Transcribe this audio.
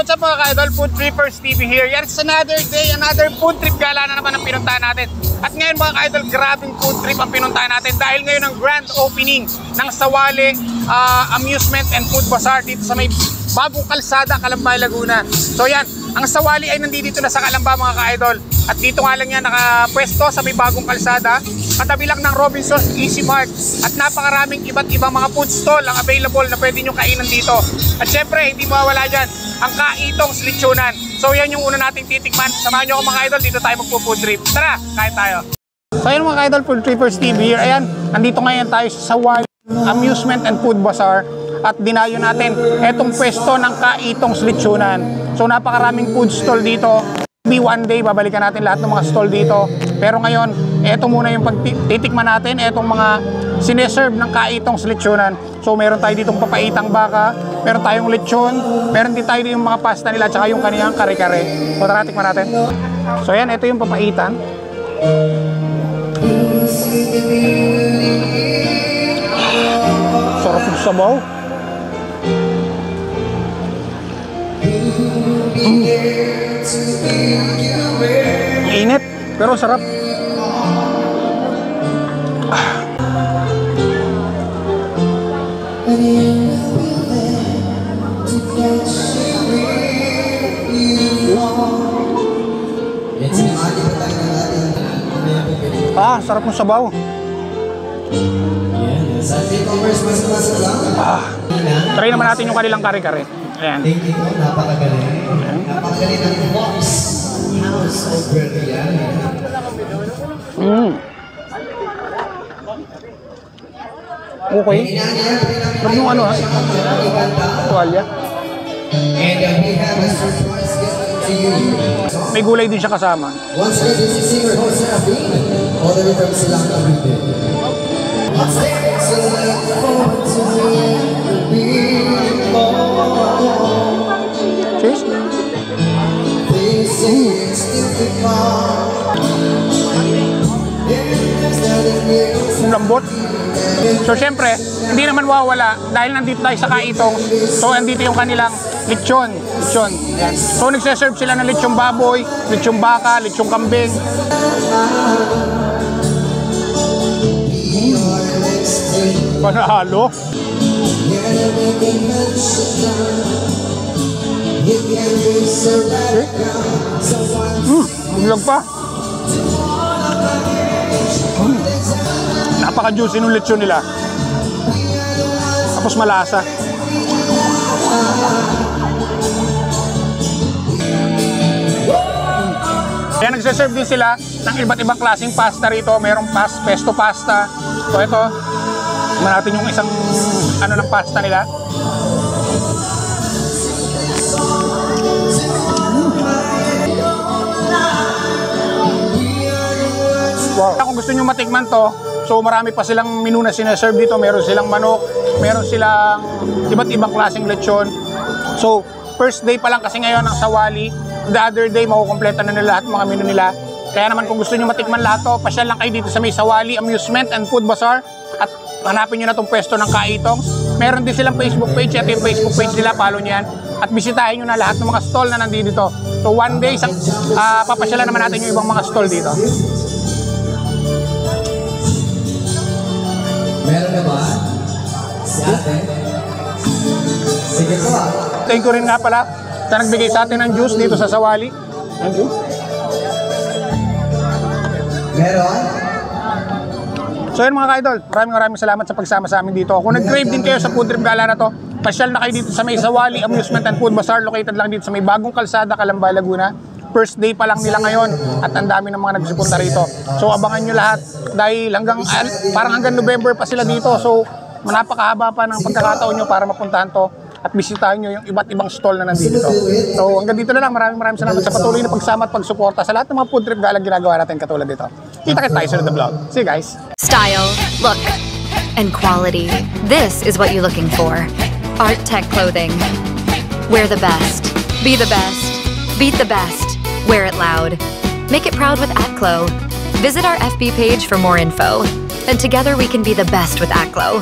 what's up mga ka-idol? Food Trippers TV here. It's another day, another food trip gala na naman ang pinuntahan natin. At ngayon mga ka-idol, grabing food trip ang pinuntahan natin dahil ngayon ang grand opening ng Sawali Amusement and Food Bazaar dito sa may bagong kalsada, Calambay, Laguna. So yan, ang Sawali ay nandito na sa Calamba mga ka-idol. At dito nga lang yan nakapwesto sa may bagong kalsada, katabi lang ng Robinsons Easy Mart. At napakaraming iba't ibang mga food stall ang available na pwede nyo kainan dito. At syempre, hindi mawawala dyan ang Kaitong's Lechonan. So yan yung una nating titikman. Samahan nyo ako mga idol, dito tayo magpo-food trip. Tara, kain tayo. So ayun mga idol, Food Trippers TV here. Ayan, nandito ngayon tayo sa Sawali Amusement and Food Bazaar. At dinayo natin etong pwesto ng Kaitong's Lechonan. So napakaraming food stall dito. One day, babalikan natin lahat ng mga stall dito. Pero ngayon, eto muna yung pagtitikman natin, etong mga sineserve ng Kaitong's Lechonan. So meron tayo ditong papaitang baka, meron tayong lechon, meron din tayo yung mga pasta nila, tsaka yung kaniyang kare-kare. So tara, tikman natin. So yan, ito yung papaitan. Sarap yung sabaw. Init, pero sarap. Sarap ng sabaw. Try naman natin yung kanilang kare-kare. Ayan. Thank you po, napakagaling. Napakagaling ng Fox House of Berlian. Okay. Sarap yung ano ha? Tuwalya. And we have a surprise gift to you. May gulay din siya kasama. Once again, this is singer Jose Abin, all the way from Silang Cavite. Once again, so look forward to cheers. Lambot. So syempre, hindi naman mawawala dahil nandito tayo sa Kaitong. So andito yung kanilang lechon. Yan. So nagseserve sila ng lechong baboy, lechong baka, lechong kambing. Panalo. Bulag pa. Napaka-juicy nung lechon nila. Tapos malasa. Kaya nagsaserve din sila ng iba't ibang klaseng pasta rito. Merong pesto pasta. So ito, tignan natin yung isang ng pasta nila. Wow. Kung gusto nyo matikman to, so marami pa silang menu na sineserve dito. Meron silang manok, meron silang iba't ibang klaseng lechon. So, first day pa lang kasi ngayon ng Sawali. The other day, makukompleta na nila lahat mga menu nila. Kaya naman kung gusto nyo matikman lahat to, pasyal lang kayo dito sa may Sawali Amusement and Food Bazaar. At hanapin nyo na itong pwesto ng Kaitong's. Meron din silang Facebook page. Ito yung Facebook page nila, follow nyo yan. At bisitahin nyo na lahat ng mga stall na nandito. So, one day, papasyalan naman natin yung ibang mga stall dito. Meron na ba? Si ate? Sige po ah. Thank you rin nga pala sa nagbigay sa atin ng juice dito sa Sawali. Thank you. Meron? So yun mga ka-idol, maraming salamat sa pagsama sa amin dito. Kung nag-crave din kayo sa food trip gala na to, pasyal na kayo dito sa may Sawali Amusement and Food Bazaar, located lang dito sa may bagong kalsada, Calambay, Laguna. First day pa lang nila ngayon at ang dami ng mga nagsipunta rito. So abangan nyo lahat dahil parang hanggang November pa sila dito. So napakahaba pa ng pagkakataon nyo para mapuntahan to at bisitahin nyo yung iba't ibang stall na nandito. So hanggang dito na lang, maraming salamat sa patuloy na pagsama at pagsuporta sa lahat ng mga food trip galang ginagawa natin katulad dito. Kita-kits tayo sa the vlog. See you guys! Style, look, and quality. This is what you're looking for. Art Tech Clothing. Wear the best. Be the best. Beat the best. Wear it loud. Make it proud with ACLO. Visit our FB page for more info. And together we can be the best with ACLO.